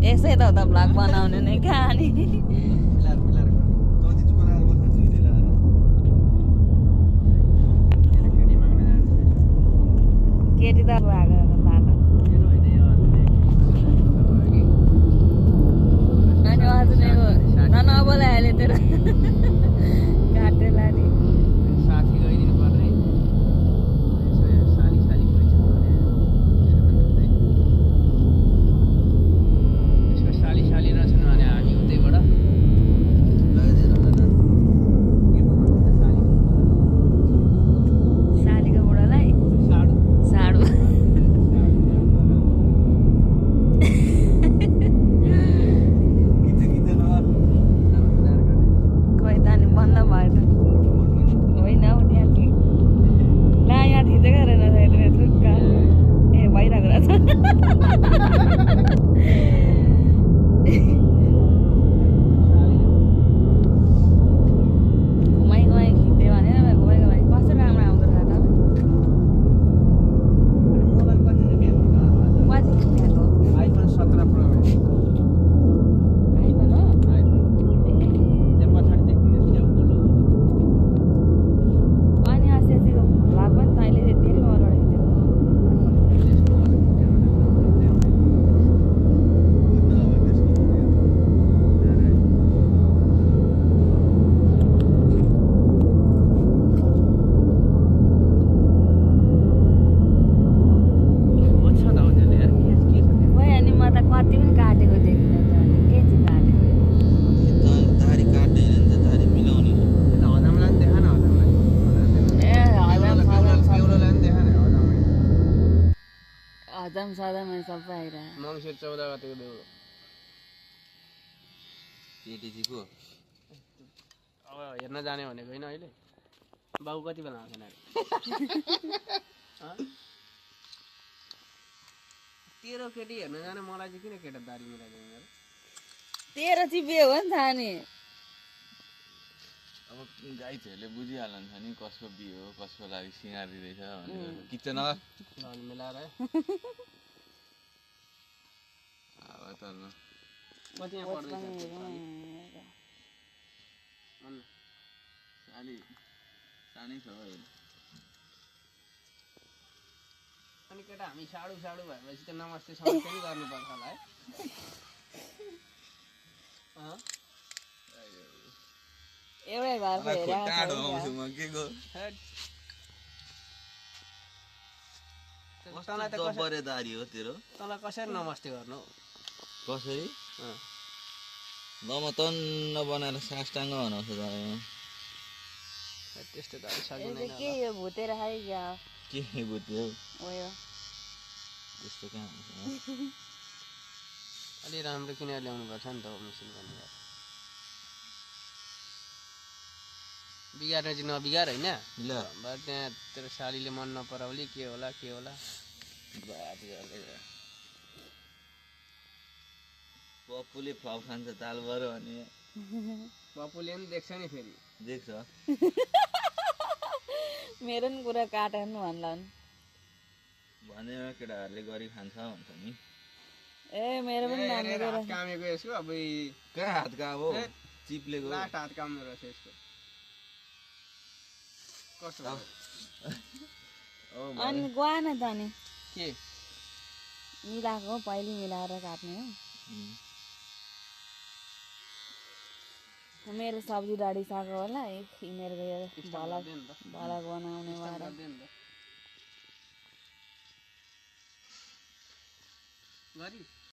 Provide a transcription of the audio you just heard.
यसै त हो त भ्लग बनाउने नै कहानी केटी त आएको बाटो अनि अजुनेको नबोला अहिले तेरो काटेर लाने साथी गइदिनु पर्ने साली साली पैसा यसको साली साली रहेछन् भने हामी उतैबाट सालीको बुढालाई साडु साडु खोइ त नि बन्द भयो त होइन हौ त्यहाँ चाहिँ ला यहाँ थिचेको रहेन यत्रो थुक्का ए भइरहेको रहेछ घुमाइ घुमाइ खिच्यो भने घुमाइ घुमाइ कस्तो राम्रो आउँदो रहेछ त मोबाइल कति रुपियाँको पछि खिच्नेको आइफोन 17 प्रो म्याक्स आइफोन हो आइफोन ए पछाडि देख्ने स्याउको लोगो अनि अस्तिको भ्लग पनि तैँले धेरै मरबाट खिचेको खोइ अनि म त कति पनि काटेको देखिनँ त अनि के चाहिँ काटेको ए हजम सदम सबै आइरहेको मङ्सिर 14 गतेको देउरो अब हेर्न जाने भनेको होइन अहिले बाबु कति बेला आउँछन् अरे तेरो केटी हेर्न जाने मलाई चाहिँ किन केटा दारी मिलाइदिनु तेरो चाहिँ बिहे हो नि त अनि अब गाईहरूले बुझिहाल्नु छ नि कसको बिहे हो कसको लागि सिँगार दिँदैछ भनेर किचन अनि मिलाएर है अब त कति यहाँ पढ्दैछ साली सानै छ अहिले अनि केटा हामी साडु साडु भएपछि त नमस्ते सबै पनि गर्नुपर्छ होला है एउटै घरको हेरेको आउँछु म के गो जबरेदारी हो तेरो तँलाई कसरी नमस्ते गर्नु कसरी तन्न बनाएर साष्टाङ्ग बनाउँछ त्यस्तो त अलि सजिँदैन के यो भुतेर खाइ क्या के बुझ्यो हो यो त्यस्तो कहाँ हुन्छ अलि राम्रो किनेर ल्याउनुपर्छ नि त मिसिन पनि बिगार्ने चाहिँ नबिगार होइन ल बरु त्यहाँ तेरो सालीले मन नपराउली के होला पप्पुले फ्लप खान्छ तालबाट भने पप्पुले पनि देख्छ नि फेरि देख्छ मेरो पनि कुरा काटेन भन्ला भनेर केटाहरूले गरी खान्छ भन्छ नि ए मेरो पनि नानीको हात कामेको यसको अब कहाँ हात काम हो चिप्लेको लास्ट हात काम्नु रहेछ यसको कस्तो अनि गुवा न त नि के मिलाएको पहिले मिलाएर काट्ने हो मेरो सब्जी डढिसक्यो होला मेरो गएर भलक बनाउने भएर गरी